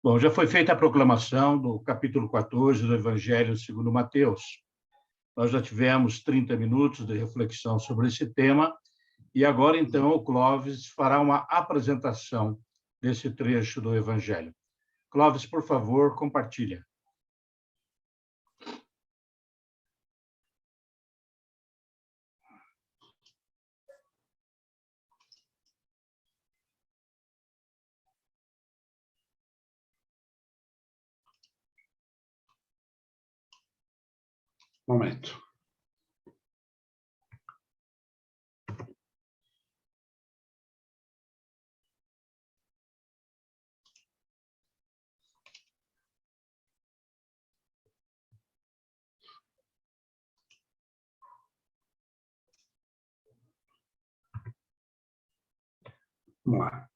Bom, já foi feita a proclamação do capítulo 14 do Evangelho segundo Mateus. Nós já tivemos 30 minutos de reflexão sobre esse tema e agora, então, o Clóvis fará uma apresentação desse trecho do Evangelho. Clóvis, por favor, compartilha. Momento. Vamos lá.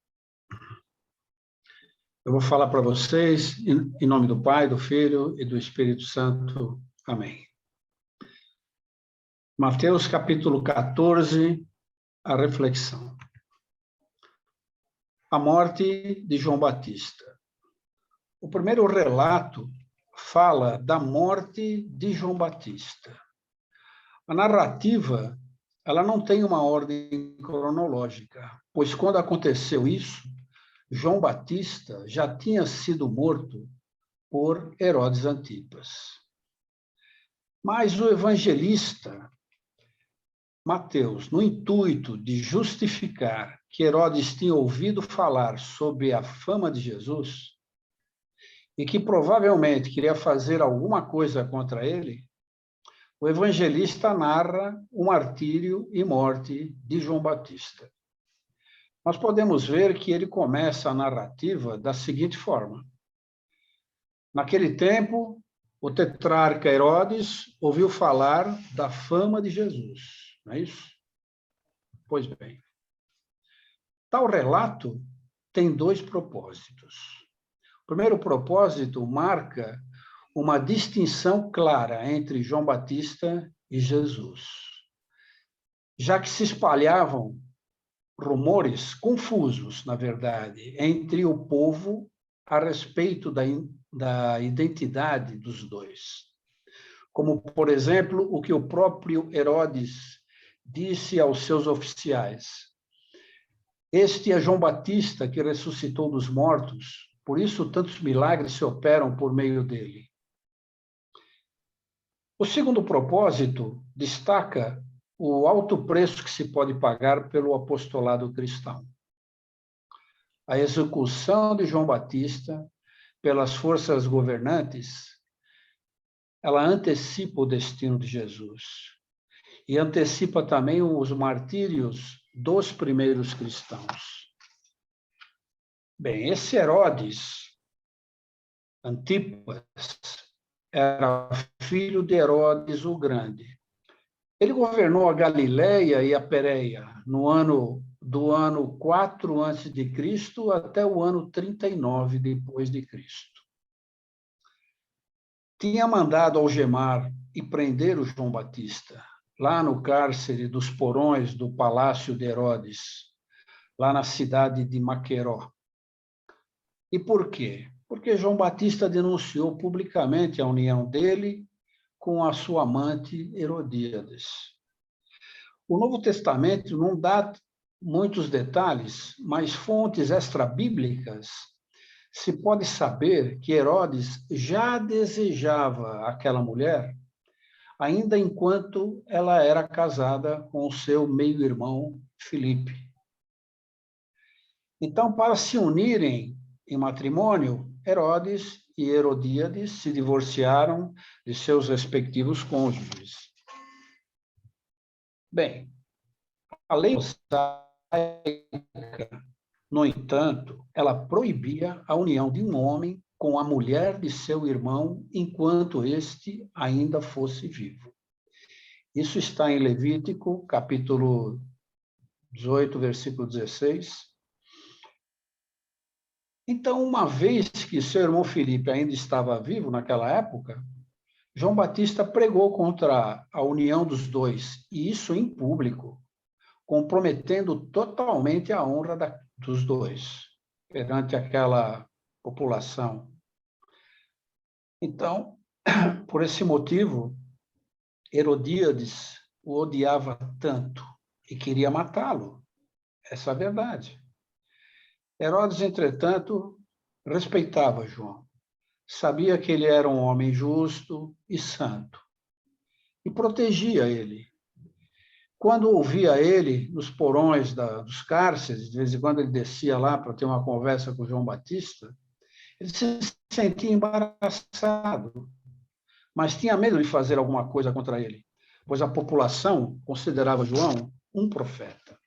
Eu vou falar para vocês em nome do Pai, do Filho e do Espírito Santo. Amém. Mateus capítulo 14, a reflexão. A morte de João Batista. O primeiro relato fala da morte de João Batista. A narrativa, ela não tem uma ordem cronológica, pois quando aconteceu isso, João Batista já tinha sido morto por Herodes Antipas. Mas o evangelista Mateus, no intuito de justificar que Herodes tinha ouvido falar sobre a fama de Jesus e que provavelmente queria fazer alguma coisa contra ele, o evangelista narra o martírio e morte de João Batista. Nós podemos ver que ele começa a narrativa da seguinte forma. Naquele tempo, o tetrarca Herodes ouviu falar da fama de Jesus. Não é isso? Pois bem. Tal relato tem dois propósitos. O primeiro propósito marca uma distinção clara entre João Batista e Jesus, já que se espalhavam rumores confusos, na verdade, entre o povo a respeito da identidade dos dois. Como, por exemplo, o que o próprio Herodes disse aos seus oficiais. Este é João Batista que ressuscitou dos mortos, por isso tantos milagres se operam por meio dele. O segundo propósito destaca o alto preço que se pode pagar pelo apostolado cristão. A execução de João Batista pelas forças governantes, ela antecipa o destino de Jesus e antecipa também os martírios dos primeiros cristãos. Bem, esse Herodes Antipas era filho de Herodes o Grande. Ele governou a Galileia e a Pérea do ano 4 a.C. até o ano 39 depois de Cristo. Tinha mandado algemar e prender o João Batista, lá no cárcere dos porões do palácio de Herodes, lá na cidade de Maqueró. E por quê? Porque João Batista denunciou publicamente a união dele com a sua amante Herodíades. O Novo Testamento não dá muitos detalhes, mas fontes extrabíblicas se pode saber que Herodes já desejava aquela mulher, ainda enquanto ela era casada com o seu meio-irmão Filipe. Então, para se unirem em matrimônio, Herodes e Herodíades se divorciaram de seus respectivos cônjuges. Bem, a lei mosaica, no entanto, ela proibia a união de um homem com a mulher de seu irmão enquanto este ainda fosse vivo. Isso está em Levítico, capítulo 18, versículo 16. Então, uma vez que seu irmão Filipe ainda estava vivo naquela época, João Batista pregou contra a união dos dois, e isso em público, comprometendo totalmente a honra dos dois, perante aquela população. Então, por esse motivo, Herodíades o odiava tanto e queria matá-lo. Essa é a verdade. Herodes, entretanto, respeitava João. Sabia que ele era um homem justo e santo e protegia ele. Quando ouvia ele nos porões dos cárceres, de vez em quando ele descia lá para ter uma conversa com João Batista, ele se sentia embaraçado, mas tinha medo de fazer alguma coisa contra ele, pois a população considerava João um profeta.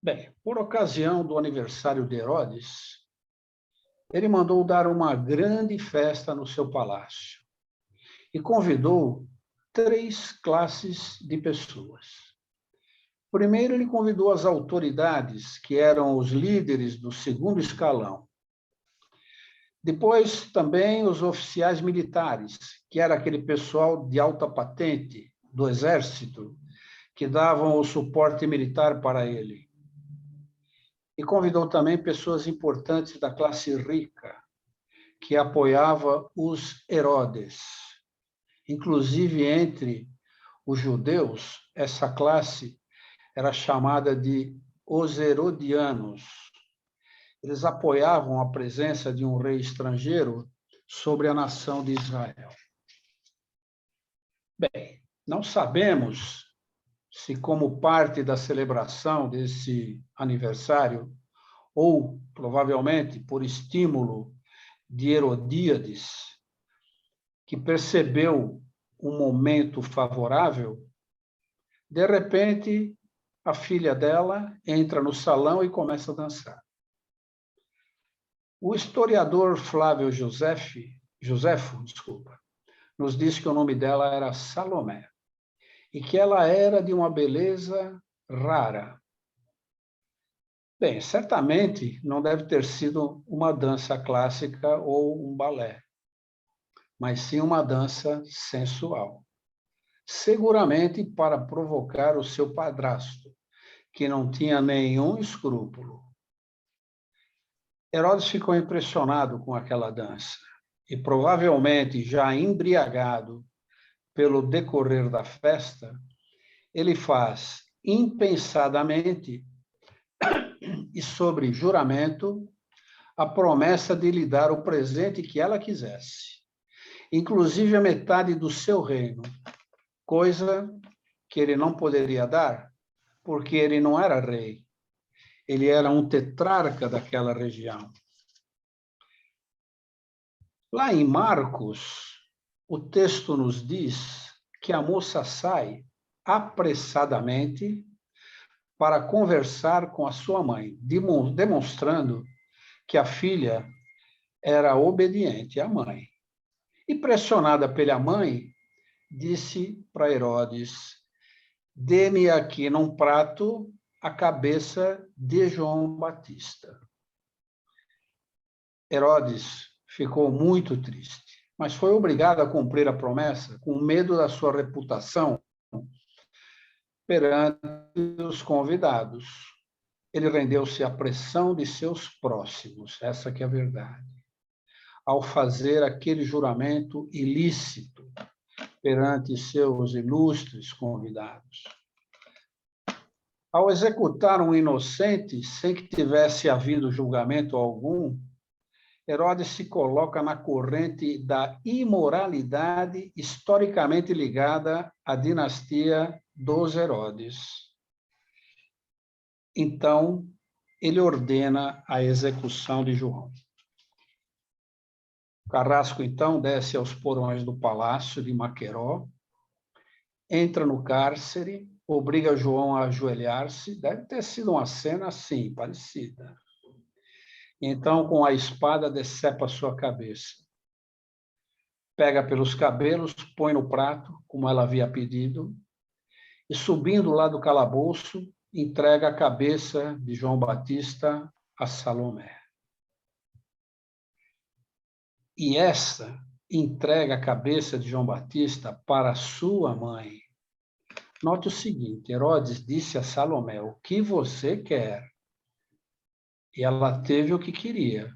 Bem, por ocasião do aniversário de Herodes, ele mandou dar uma grande festa no seu palácio e convidou 3 classes de pessoas. Primeiro, ele convidou as autoridades, que eram os líderes do segundo escalão. Depois, também os oficiais militares, que era aquele pessoal de alta patente do exército, que davam o suporte militar para ele. E convidou também pessoas importantes da classe rica, que apoiava os Herodes. Inclusive, entre os judeus, essa classe era chamada de os herodianos. Eles apoiavam a presença de um rei estrangeiro sobre a nação de Israel. Bem, não sabemos se, como parte da celebração desse aniversário, ou provavelmente por estímulo de Herodíades, que percebeu um momento favorável, de repente, a filha dela entra no salão e começa a dançar. O historiador Flávio Josefo, nos diz que o nome dela era Salomé e que ela era de uma beleza rara. Bem, certamente não deve ter sido uma dança clássica ou um balé, mas sim uma dança sensual. Seguramente para provocar o seu padrasto, que não tinha nenhum escrúpulo. Herodes ficou impressionado com aquela dança e, provavelmente já embriagado pelo decorrer da festa, ele faz impensadamente e sobre juramento a promessa de lhe dar o presente que ela quisesse, inclusive a metade do seu reino, coisa que ele não poderia dar, porque ele não era rei. Ele era um tetrarca daquela região. Lá em Marcos, o texto nos diz que a moça sai apressadamente para conversar com a sua mãe, demonstrando que a filha era obediente à mãe. E pressionada pela mãe, disse para Herodes: dê-me aqui num prato a cabeça de João Batista. Herodes ficou muito triste, mas foi obrigado a cumprir a promessa com medo da sua reputação perante os convidados. Ele rendeu-se à pressão de seus próximos, essa que é a verdade, ao fazer aquele juramento ilícito perante seus ilustres convidados. Ao executar um inocente sem que tivesse havido julgamento algum, Herodes se coloca na corrente da imoralidade historicamente ligada à dinastia dos Herodes. Então, ele ordena a execução de João. O carrasco, então, desce aos porões do palácio de Maqueró, entra no cárcere, obriga João a ajoelhar-se. Deve ter sido uma cena assim, parecida. Então, com a espada, decepa sua cabeça. Pega pelos cabelos, põe no prato, como ela havia pedido, e, subindo lá do calabouço, entrega a cabeça de João Batista a Salomé. E esta entrega a cabeça de João Batista para sua mãe. Note o seguinte: Herodes disse a Salomé: o que você quer? e ela teve o que queria,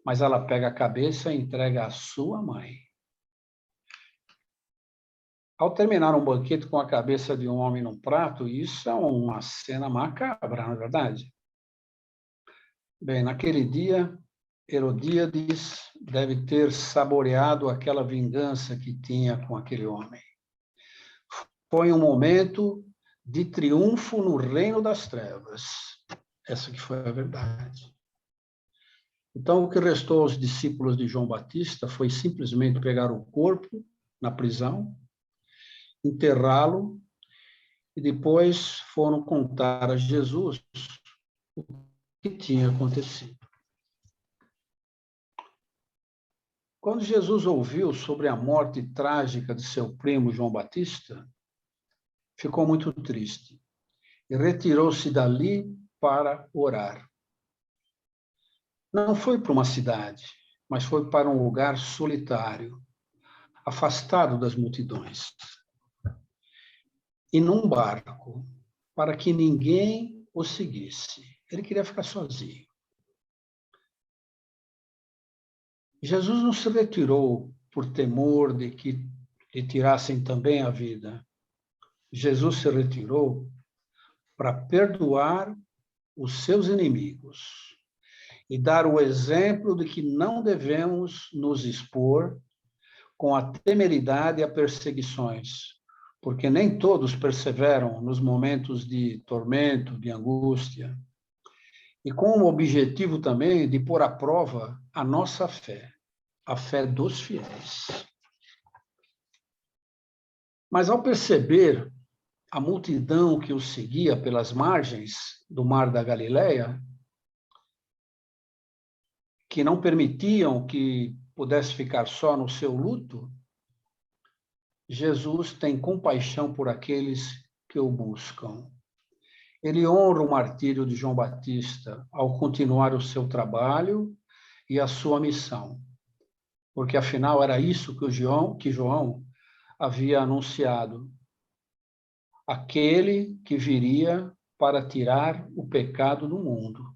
mas ela pega a cabeça e entrega à sua mãe. Ao terminar um banquete com a cabeça de um homem num prato, isso é uma cena macabra, não é verdade? Bem, naquele dia, Herodíades deve ter saboreado aquela vingança que tinha com aquele homem. Foi um momento de triunfo no reino das trevas. Essa que foi a verdade. Então, o que restou aos discípulos de João Batista foi simplesmente pegar o corpo na prisão, enterrá-lo, e depois foram contar a Jesus o que tinha acontecido. Quando Jesus ouviu sobre a morte trágica de seu primo João Batista, ficou muito triste e retirou-se dali para orar. Não foi para uma cidade, mas foi para um lugar solitário, afastado das multidões, e num barco, para que ninguém o seguisse. Ele queria ficar sozinho. Jesus não se retirou por temor de que lhe tirassem também a vida. Jesus se retirou para perdoar os seus inimigos e dar o exemplo de que não devemos nos expor com a temeridade a perseguições, porque nem todos perseveram nos momentos de tormento, de angústia, e com o objetivo também de pôr à prova a nossa fé, a fé dos fiéis. Mas ao perceber a multidão que o seguia pelas margens do mar da Galileia, que não permitiam que pudesse ficar só no seu luto, Jesus tem compaixão por aqueles que o buscam. Ele honra o martírio de João Batista ao continuar o seu trabalho e a sua missão, porque afinal era isso que João havia anunciado, aquele que viria para tirar o pecado do mundo.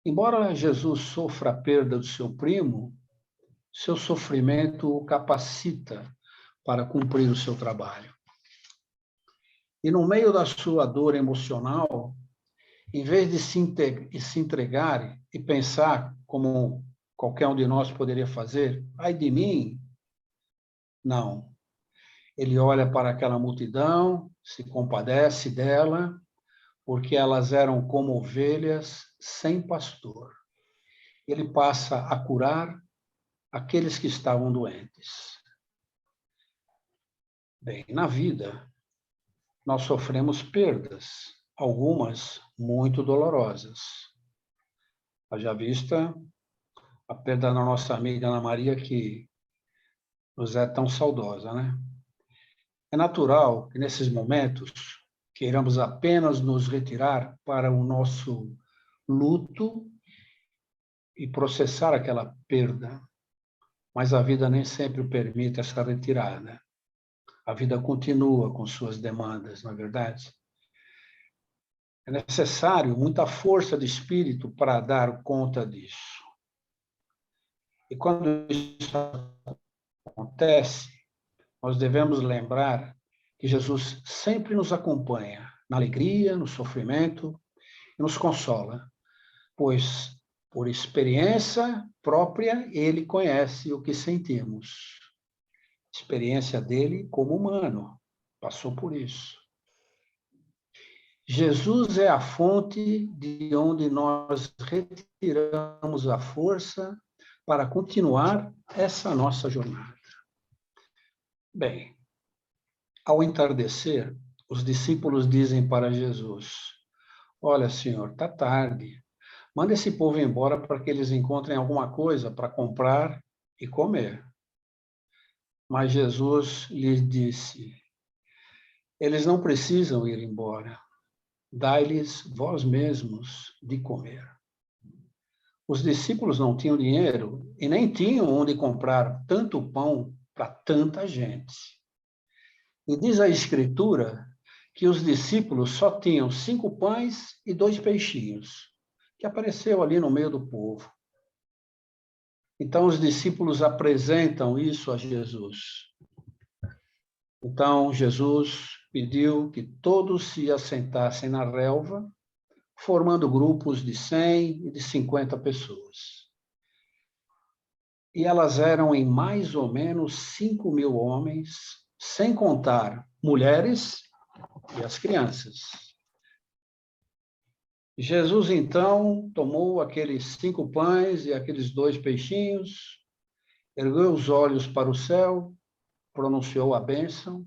Embora Jesus sofra a perda do seu primo, seu sofrimento o capacita para cumprir o seu trabalho. E no meio da sua dor emocional, em vez de se entregar e pensar como qualquer um de nós poderia fazer, ai de mim, não. Ele olha para aquela multidão, se compadece dela, porque elas eram como ovelhas sem pastor. Ele passa a curar aqueles que estavam doentes. Bem, na vida, nós sofremos perdas, algumas muito dolorosas. Haja vista a perda da nossa amiga Ana Maria, que nos é tão saudosa, né? É natural que nesses momentos queiramos apenas nos retirar para o nosso luto e processar aquela perda, mas a vida nem sempre permite essa retirada. A vida continua com suas demandas, não é verdade? É necessário muita força de espírito para dar conta disso. E quando isso acontece, nós devemos lembrar que Jesus sempre nos acompanha na alegria, no sofrimento e nos consola, pois, por experiência própria, ele conhece o que sentimos. Experiência dele como humano, passou por isso. Jesus é a fonte de onde nós retiramos a força para continuar essa nossa jornada. Bem, ao entardecer, os discípulos dizem para Jesus: olha, Senhor, está tarde. Manda esse povo embora para que eles encontrem alguma coisa para comprar e comer. Mas Jesus lhes disse: eles não precisam ir embora. Dai-lhes vós mesmos de comer. Os discípulos não tinham dinheiro e nem tinham onde comprar tanto pão para tanta gente. E diz a Escritura que os discípulos só tinham 5 pães e 2 peixinhos. que apareceu ali no meio do povo. Então, os discípulos apresentam isso a Jesus. Então, Jesus pediu que todos se assentassem na relva, formando grupos de 100 e de 50 pessoas. E elas eram em mais ou menos 5.000 homens, sem contar mulheres e as crianças. Jesus, então, tomou aqueles 5 pães e aqueles 2 peixinhos, ergueu os olhos para o céu, pronunciou a bênção,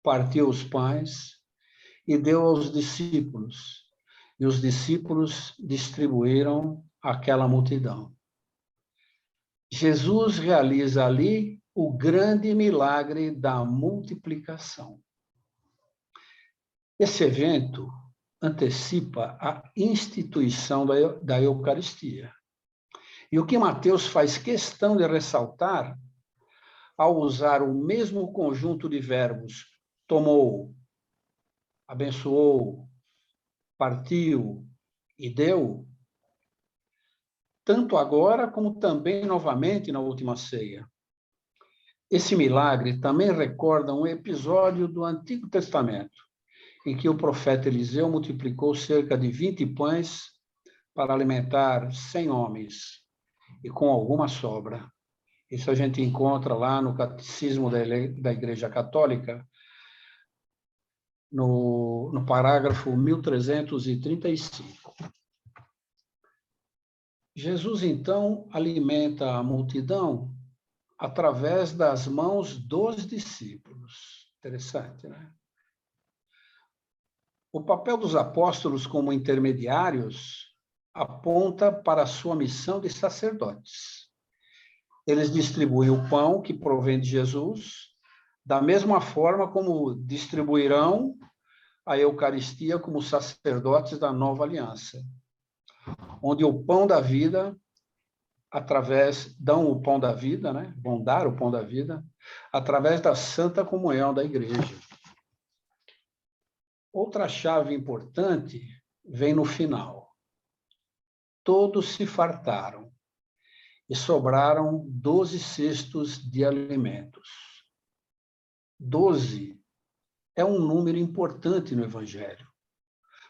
partiu os pães e deu aos discípulos. E os discípulos distribuíram àquela multidão. Jesus realiza ali o grande milagre da multiplicação. Esse evento antecipa a instituição da Eucaristia. E o que Mateus faz questão de ressaltar, ao usar o mesmo conjunto de verbos, tomou, abençoou, partiu e deu, tanto agora como também novamente na última ceia. Esse milagre também recorda um episódio do Antigo Testamento, em que o profeta Eliseu multiplicou cerca de 20 pães para alimentar 100 homens, e com alguma sobra. Isso a gente encontra lá no Catecismo da Igreja Católica, no parágrafo 1335. Jesus, então, alimenta a multidão através das mãos dos discípulos. Interessante, né? O papel dos apóstolos como intermediários aponta para a sua missão de sacerdotes. Eles distribuem o pão que provém de Jesus, da mesma forma como distribuirão a Eucaristia como sacerdotes da nova aliança, onde o pão da vida, dão o pão da vida, né? Vão dar o pão da vida, através da santa comunhão da igreja. Outra chave importante vem no final. Todos se fartaram e sobraram 12 cestos de alimentos. 12 é um número importante no Evangelho,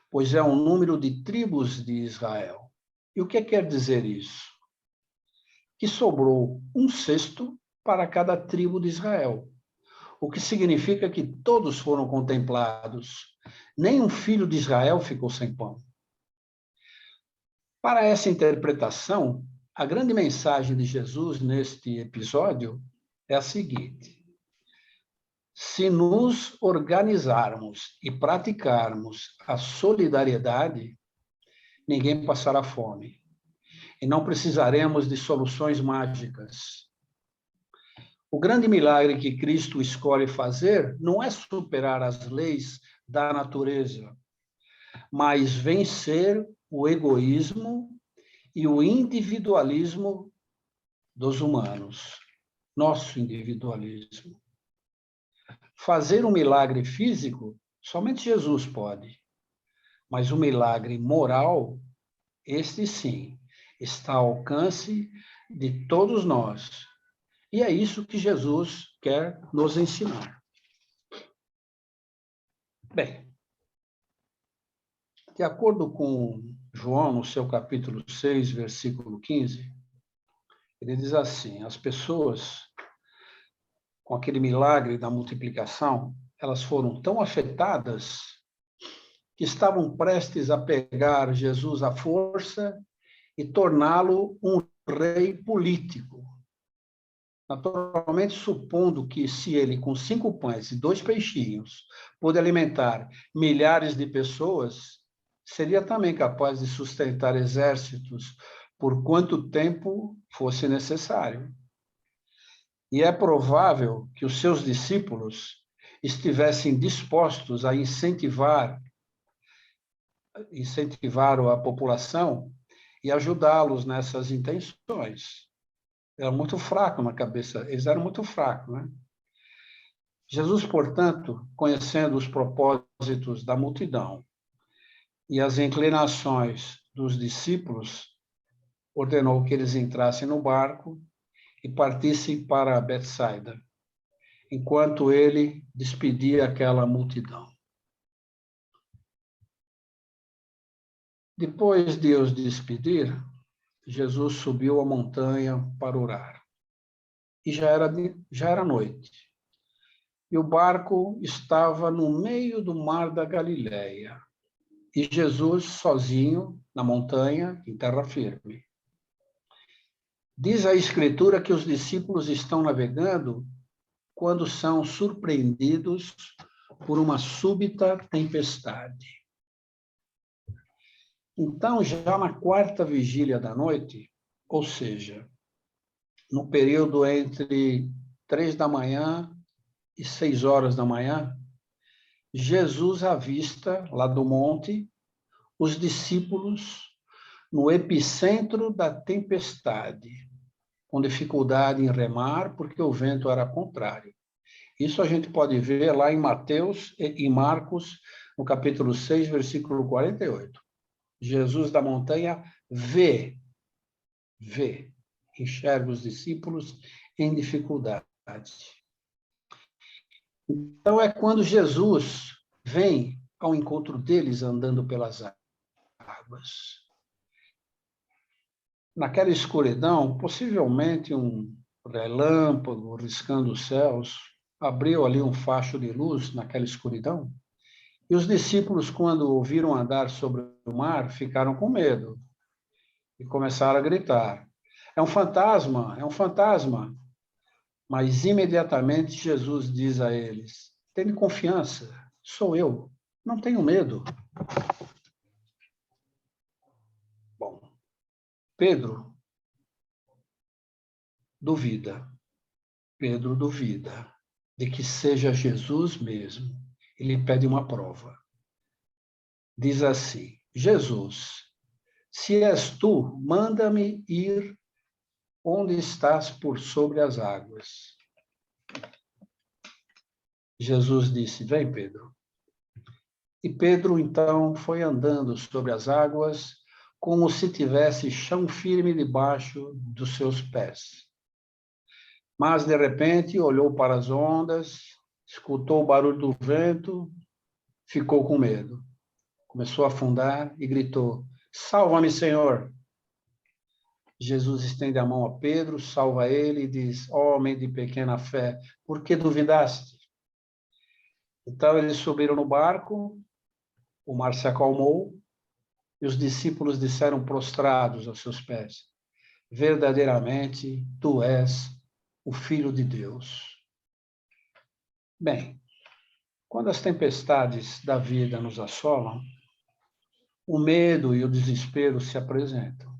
pois é um número de tribos de Israel. E o que quer dizer isso? Que sobrou um cesto para cada tribo de Israel, o que significa que todos foram contemplados. Nem um filho de Israel ficou sem pão. Para essa interpretação, a grande mensagem de Jesus neste episódio é a seguinte: se nos organizarmos e praticarmos a solidariedade, ninguém passará fome. E não precisaremos de soluções mágicas. O grande milagre que Cristo escolhe fazer não é superar as leis da natureza, mas vencer o egoísmo e o individualismo dos humanos, nosso individualismo. Fazer um milagre físico, somente Jesus pode, mas o milagre moral, este sim, está ao alcance de todos nós. E é isso que Jesus quer nos ensinar. Bem, de acordo com João, no seu capítulo 6, versículo 15, ele diz assim: as pessoas, com aquele milagre da multiplicação, elas foram tão afetadas que estavam prestes a pegar Jesus à força e torná-lo um rei político. Naturalmente, supondo que se ele, com 5 pães e 2 peixinhos, pôde alimentar milhares de pessoas, seria também capaz de sustentar exércitos por quanto tempo fosse necessário. E é provável que os seus discípulos estivessem dispostos a incentivar a população e ajudá-los nessas intenções. Era muito fraco na cabeça, eles eram muito fracos, né? Jesus, portanto, conhecendo os propósitos da multidão e as inclinações dos discípulos, ordenou que eles entrassem no barco e partissem para Betsaida, enquanto ele despedia aquela multidão. Depois de os despedir, Jesus subiu a montanha para orar. E já era noite. E o barco estava no meio do mar da Galileia. E Jesus sozinho na montanha, em terra firme. Diz a Escritura que os discípulos estão navegando quando são surpreendidos por uma súbita tempestade. Então, já na quarta vigília da noite, ou seja, no período entre 3 da manhã e 6 horas da manhã, Jesus avista, lá do monte, os discípulos no epicentro da tempestade, com dificuldade em remar, porque o vento era contrário. Isso a gente pode ver lá em Mateus e em Marcos, no capítulo 6, versículo 48. Jesus da montanha vê, enxerga os discípulos em dificuldade. Então, é quando Jesus vem ao encontro deles andando pelas águas. Naquela escuridão, possivelmente um relâmpago riscando os céus, abriu ali um facho de luz naquela escuridão, e os discípulos, quando ouviram andar sobre o mar, ficaram com medo e começaram a gritar: é um fantasma, é um fantasma. Mas imediatamente Jesus diz a eles: tenham confiança, sou eu, não tenho medo. Bom, Pedro duvida de que seja Jesus mesmo. Ele pede uma prova. Diz assim: Jesus, se és tu, manda-me ir onde estás por sobre as águas. Jesus disse: vem, Pedro. E Pedro, então, foi andando sobre as águas, como se tivesse chão firme debaixo dos seus pés. Mas, de repente, olhou para as ondas, escutou o barulho do vento, ficou com medo. Começou a afundar e gritou: salva-me, Senhor! Jesus estende a mão a Pedro, salva ele e diz: homem de pequena fé, por que duvidaste? Então eles subiram no barco, o mar se acalmou e os discípulos disseram prostrados aos seus pés: verdadeiramente tu és o Filho de Deus. Bem, quando as tempestades da vida nos assolam, o medo e o desespero se apresentam.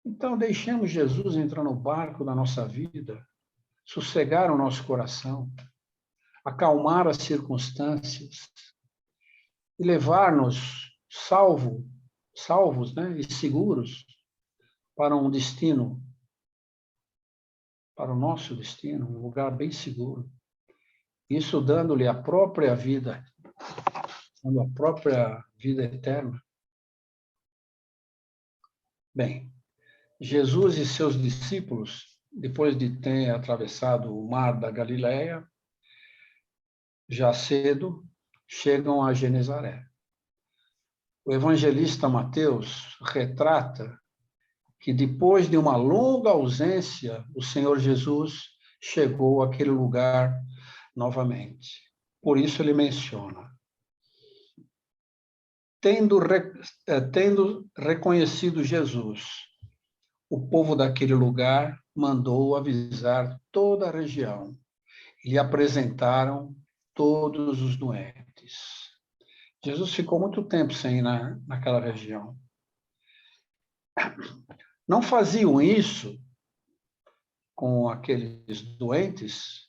Então, deixemos Jesus entrar no barco da nossa vida, sossegar o nosso coração, acalmar as circunstâncias e levar-nos salvos, né, e seguros para um destino, para o nosso destino, um lugar bem seguro. Isso dando-lhe a própria vida, dando a própria vida eterna. Bem, Jesus e seus discípulos, depois de ter atravessado o mar da Galileia, já cedo, chegam a Genezaré. O evangelista Mateus retrata que depois de uma longa ausência, o Senhor Jesus chegou àquele lugar novamente. Por isso ele menciona: tendo reconhecido Jesus, o povo daquele lugar mandou avisar toda a região e lhe apresentaram todos os doentes. Jesus ficou muito tempo sem ir naquela região. Não faziam isso com aqueles doentes,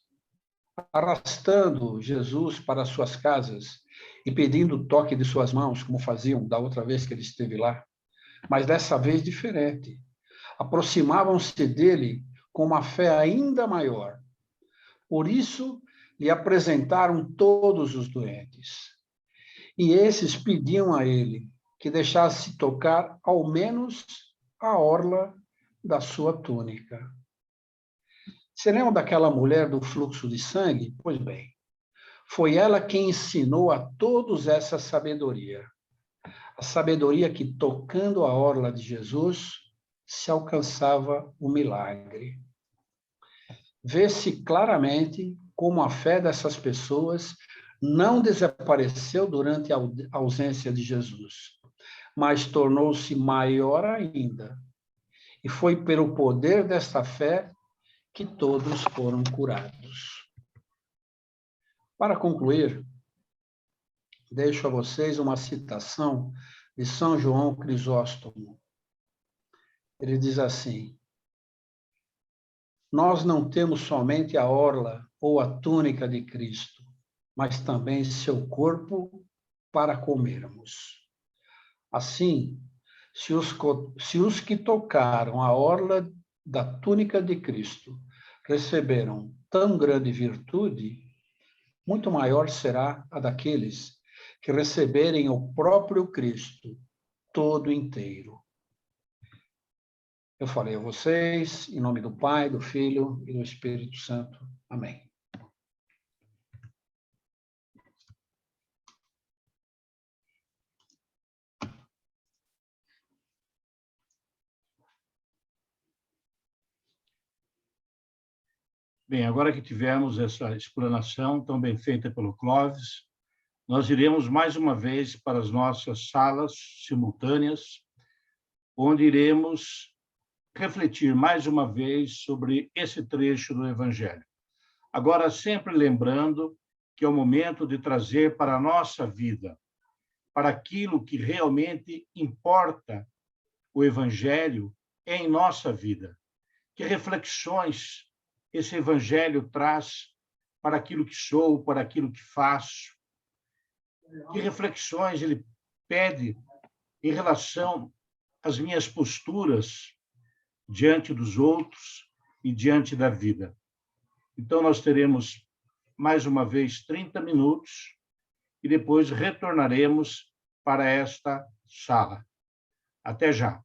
arrastando Jesus para suas casas e pedindo o toque de suas mãos, como faziam da outra vez que ele esteve lá, mas dessa vez diferente. Aproximavam-se dele com uma fé ainda maior. Por isso, lhe apresentaram todos os doentes. E esses pediam a ele que deixasse tocar ao menos a orla da sua túnica. Você lembra daquela mulher do fluxo de sangue? Pois bem, foi ela quem ensinou a todos essa sabedoria. A sabedoria que, tocando a orla de Jesus, se alcançava o milagre. Vê-se claramente como a fé dessas pessoas não desapareceu durante a ausência de Jesus, mas tornou-se maior ainda. E foi pelo poder desta fé que todos foram curados. Para concluir, deixo a vocês uma citação de São João Crisóstomo. Ele diz assim: nós não temos somente a orla ou a túnica de Cristo, mas também seu corpo para comermos. Assim, se os que tocaram a orla da túnica de Cristo receberam tão grande virtude, muito maior será a daqueles que receberem o próprio Cristo todo inteiro. Eu falei a vocês, em nome do Pai, do Filho e do Espírito Santo. Amém. Bem, agora que tivemos essa explanação tão bem feita pelo Clóvis, nós iremos mais uma vez para as nossas salas simultâneas, onde iremos refletir mais uma vez sobre esse trecho do Evangelho. Agora, sempre lembrando que é o momento de trazer para a nossa vida, para aquilo que realmente importa o Evangelho em nossa vida. Que reflexões esse Evangelho traz para aquilo que sou, para aquilo que faço? Que reflexões ele pede em relação às minhas posturas diante dos outros e diante da vida? Então, nós teremos, mais uma vez, 30 minutos e depois retornaremos para esta sala. Até já.